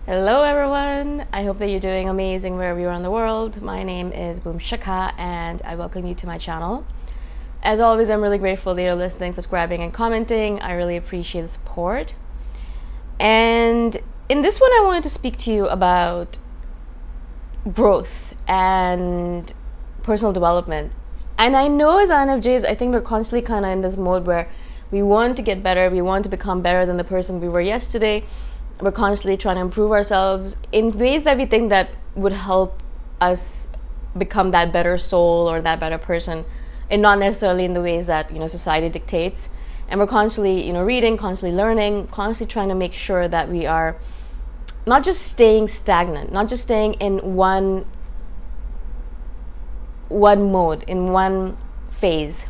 Hello everyone, I hope that you're doing amazing wherever you are in the world. My name is Shikha and I welcome you to my channel. As always, I'm really grateful that you're listening, subscribing and commenting. I really appreciate the support. And in this one I wanted to speak to you about growth and personal development. And I know as INFJs, I think we're constantly kind of in this mode where we want to get better, we want to become better than the person we were yesterday. We're constantly trying to improve ourselves in ways that we think that would help us become that better soul or that better person, and not necessarily in the ways that society dictates. And we're constantly reading, constantly learning, constantly trying to make sure that we are not just staying stagnant, not just staying in one mode, in one phase.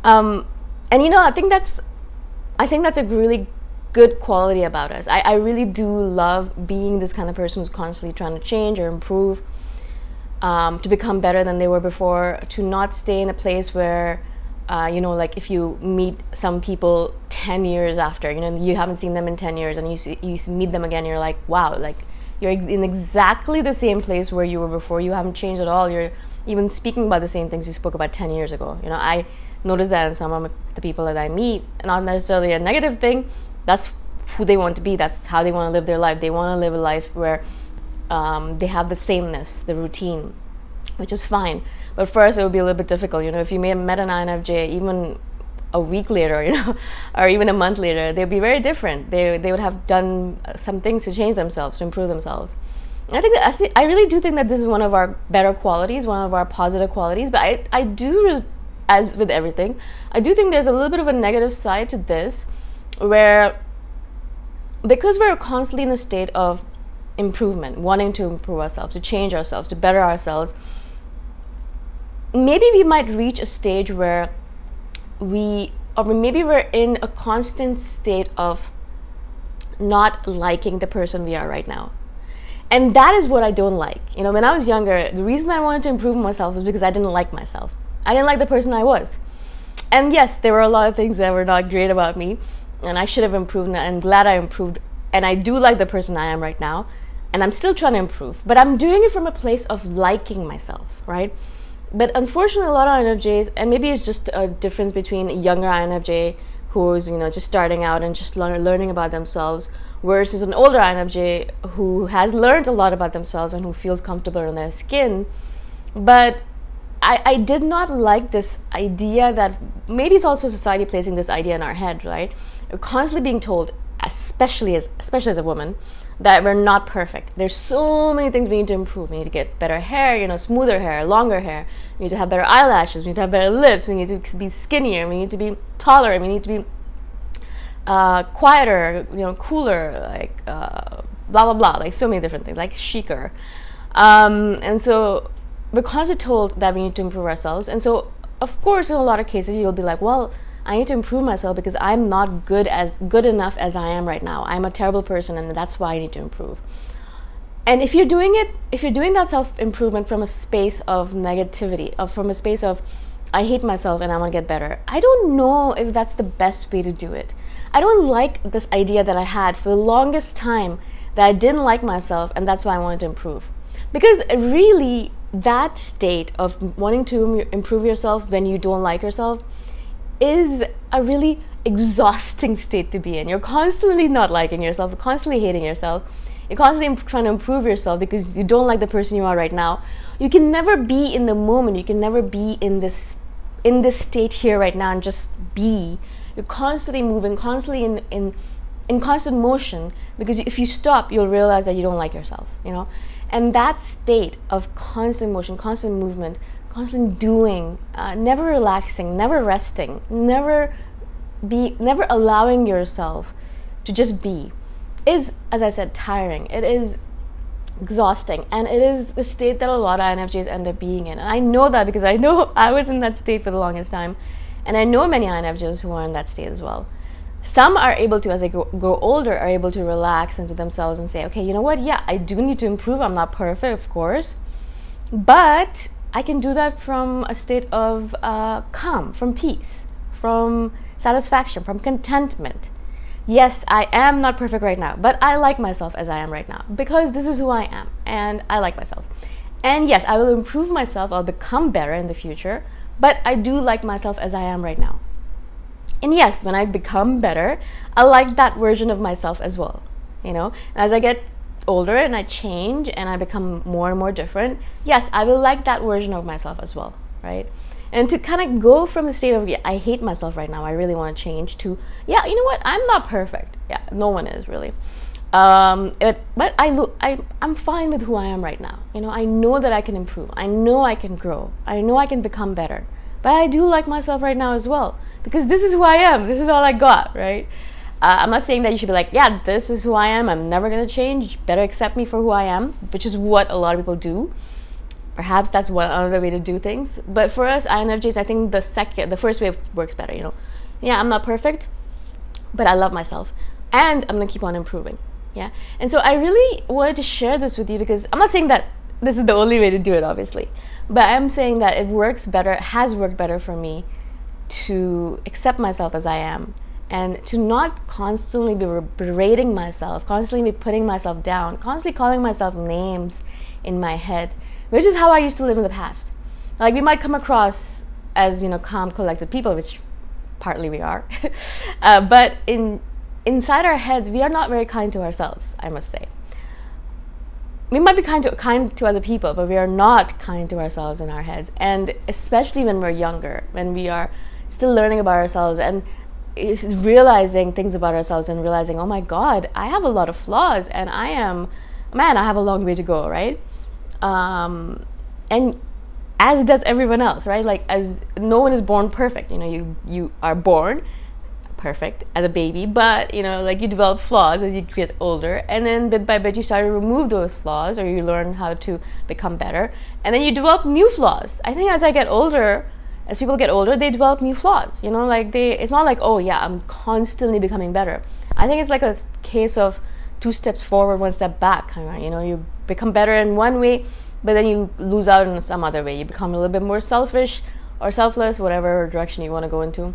And I think that's a really good quality about us. I really do love being this kind of person who's constantly trying to change or improve, to become better than they were before, to not stay in a place where like if you meet some people 10 years after, you haven't seen them in 10 years and you meet them again, you're like, wow, like you're in exactly the same place where you were before. You haven't changed at all. You're even speaking about the same things you spoke about 10 years ago. I notice that in some of the people that I meet, not necessarily a negative thing. That's who they want to be. That's how they want to live their life. They want to live a life where they have the sameness, the routine, which is fine. But first, it would be a little bit difficult. If you may have met an INFJ even a week later, or even a month later, they'd be very different. They would have done some things to change themselves, to improve themselves. I really do think that this is one of our better qualities, one of our positive qualities. But I do, as with everything, I do think there's a little bit of a negative side to this, where because we're constantly in a state of improvement, wanting to improve ourselves, to change ourselves, to better ourselves, maybe we might reach a stage where maybe we're in a constant state of not liking the person we are right now. And that is what I don't like. When I was younger, the reason I wanted to improve myself was because I didn't like myself. I didn't like the person I was. And yes, there were a lot of things that were not great about me, and I should have improved, and I'm glad I improved. And I do like the person I am right now, and I'm still trying to improve. But I'm doing it from a place of liking myself, right? But unfortunately, a lot of INFJs, and maybe it's just a difference between a younger INFJ who's just starting out and just learning about themselves, versus an older INFJ who has learned a lot about themselves and who feels comfortable in their skin. But I did not like this idea that maybe it's also society placing this idea in our head, right? We're constantly being told, especially as a woman, that we're not perfect. There's so many things we need to improve. We need to get better hair, smoother hair, longer hair. We need to have better eyelashes. We need to have better lips. We need to be skinnier. We need to be taller. We need to be quieter, cooler, like blah blah blah, like so many different things, like chicer. And so we're constantly told that we need to improve ourselves. And so, of course, in a lot of cases, you'll be like, well, I need to improve myself because I'm not good enough as I am right now. I'm a terrible person, and that's why I need to improve. And if you're doing that self-improvement from a space of negativity, from a space of, I hate myself and I want to get better, I don't know if that's the best way to do it. I don't like this idea that I had for the longest time, that I didn't like myself and that's why I wanted to improve. Because really, that state of wanting to improve yourself when you don't like yourself is a really exhausting state to be in. You're constantly not liking yourself, you're constantly hating yourself, you're constantly trying to improve yourself because you don't like the person you are right now. You can never be in the moment. You can never be in this state here right now and just be. You're constantly moving, constantly in constant motion, because if you stop, you'll realize that you don't like yourself, And that state of constant motion, constant movement, constant doing, never relaxing, never resting, never allowing yourself to just be, is, as I said, tiring. It is exhausting, and it is the state that a lot of INFJs end up being in. And I know that because I know I was in that state for the longest time, and I know many INFJs who are in that state as well. Some are able to, as they grow older, are able to relax into themselves and say, okay, you know what, yeah, I do need to improve. I'm not perfect, of course, but I can do that from a state of calm, from peace, from satisfaction, from contentment. Yes, I am not perfect right now, but I like myself as I am right now because this is who I am and I like myself. And yes, I will improve myself, I'll become better in the future, but I do like myself as I am right now. And yes, when I become better, I like that version of myself as well. As I get older and I change and I become more and more different, yes, I will like that version of myself as well, right? And to kind of go from the state of, yeah, I hate myself right now, I really want to change, to, yeah, you know what, I'm not perfect. Yeah, no one is really. But I'm fine with who I am right now. I know that I can improve. I know I can grow. I know I can become better. But I do like myself right now as well, because this is who I am. This is all I got, right? I'm not saying that you should be like, yeah, this is who I am. I'm never going to change. Better accept me for who I am, which is what a lot of people do. Perhaps that's one other way to do things. But for us INFJs, I think the first way works better. Yeah, I'm not perfect, but I love myself, and I'm gonna keep on improving. Yeah, and so I really wanted to share this with you because I'm not saying that this is the only way to do it, obviously, but I'm saying that it works better, has worked better for me to accept myself as I am, and to not constantly be berating myself, constantly be putting myself down, constantly calling myself names in my head, which is how I used to live in the past. Like, we might come across as, calm, collected people, which partly we are, but inside our heads, we are not very kind to ourselves, I must say. We might be kind to other people, but we are not kind to ourselves in our heads, and especially when we're younger, when we are still learning about ourselves and realizing things about ourselves and realizing, oh my God, I have a lot of flaws, and I have a long way to go, right? And as does everyone else, right? Like, as no one is born perfect. You are born perfect as a baby, but like, you develop flaws as you get older, and then bit by bit you start to remove those flaws, or you learn how to become better, and then you develop new flaws. I think as people get older, they develop new flaws. It's not like, oh yeah, I'm constantly becoming better. I think it's like a case of 2 steps forward, 1 step back. You become better in one way, but then you lose out in some other way. You become a little bit more selfish or selfless, whatever direction you want to go into.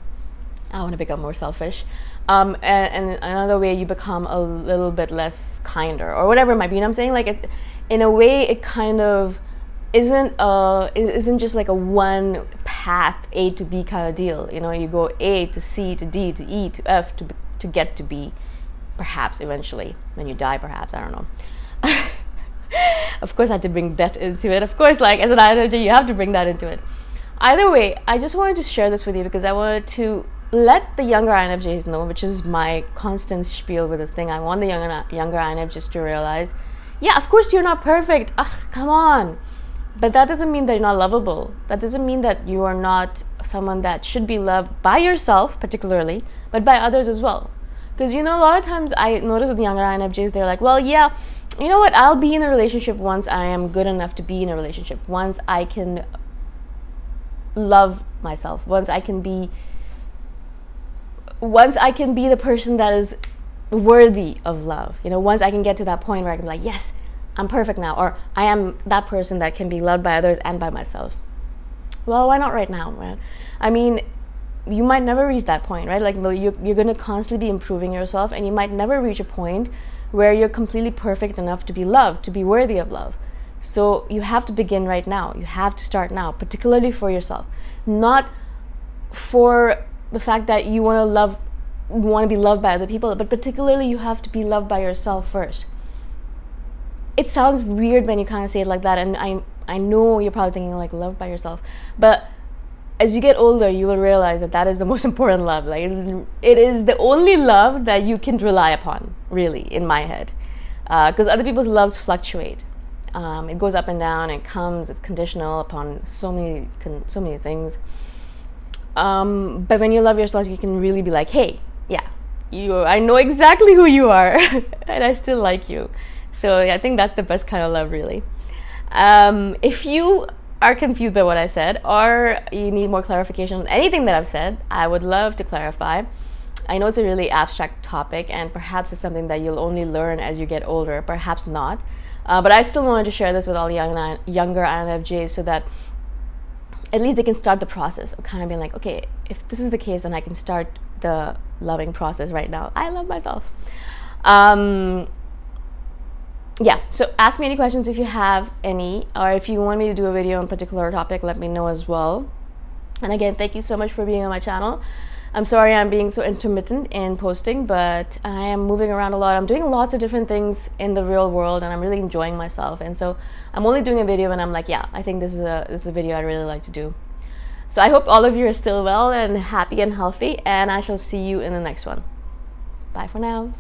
I want to become more selfish. And another way, you become a little bit less kinder, or whatever it might be. You know what I'm saying? Like, in a way, it kind of isn't just like a one path A to B kind of deal. You go A to C to D to E to F to get to B, perhaps eventually when you die. Perhaps, I don't know. Of course, I had to bring that into it. Of course, like, as an INFJ, you have to bring that into it. Either way, I just wanted to share this with you because I wanted to let the younger INFJs know, which is my constant spiel with this thing. I want the younger INFJs to realize, yeah, of course you're not perfect. Come on. But that doesn't mean that you're not lovable. That doesn't mean that you are not someone that should be loved by yourself, particularly, but by others as well. Because, a lot of times I notice with the younger INFJs, they're like, well, yeah, you know what, I'll be in a relationship once I am good enough to be in a relationship, once I can love myself, once I can be the person that is worthy of love. Once I can get to that point where I can be like, yes, I'm perfect now, or I am that person that can be loved by others and by myself. Well, why not right now, man? I mean, you might never reach that point, right? Like, you're going to constantly be improving yourself, and you might never reach a point where you're completely perfect enough to be loved, to be worthy of love. So you have to begin right now. You have to start now, particularly for yourself. Not for the fact that you want to be loved by other people, but particularly you have to be loved by yourself first. It sounds weird when you kind of say it like that, and I know you're probably thinking, like, loved by yourself, but as you get older, you will realize that is the most important love. Like, it is the only love that you can rely upon, really, in my head, because other people's loves fluctuate. It goes up and down. It's conditional upon so many things. But when you love yourself, you can really be like, hey, yeah, I know exactly who you are, and I still like you. So yeah, I think that's the best kind of love, really. If you are confused by what I said, or you need more clarification on anything that I've said, I would love to clarify. I know it's a really abstract topic, and perhaps it's something that you'll only learn as you get older, perhaps not. But I still wanted to share this with all younger INFJs so that at least they can start the process of kind of being like, okay, if this is the case, then I can start the loving process right now. I love myself. Yeah, so ask me any questions if you have any, or if you want me to do a video on a particular topic, let me know as well. And again, thank you so much for being on my channel. I'm sorry I'm being so intermittent in posting, but I am moving around a lot. I'm doing lots of different things in the real world, and I'm really enjoying myself. And so I'm only doing a video when I'm like, yeah, I think this is a video I'd really like to do. So I hope all of you are still well and happy and healthy, and I shall see you in the next one. Bye for now.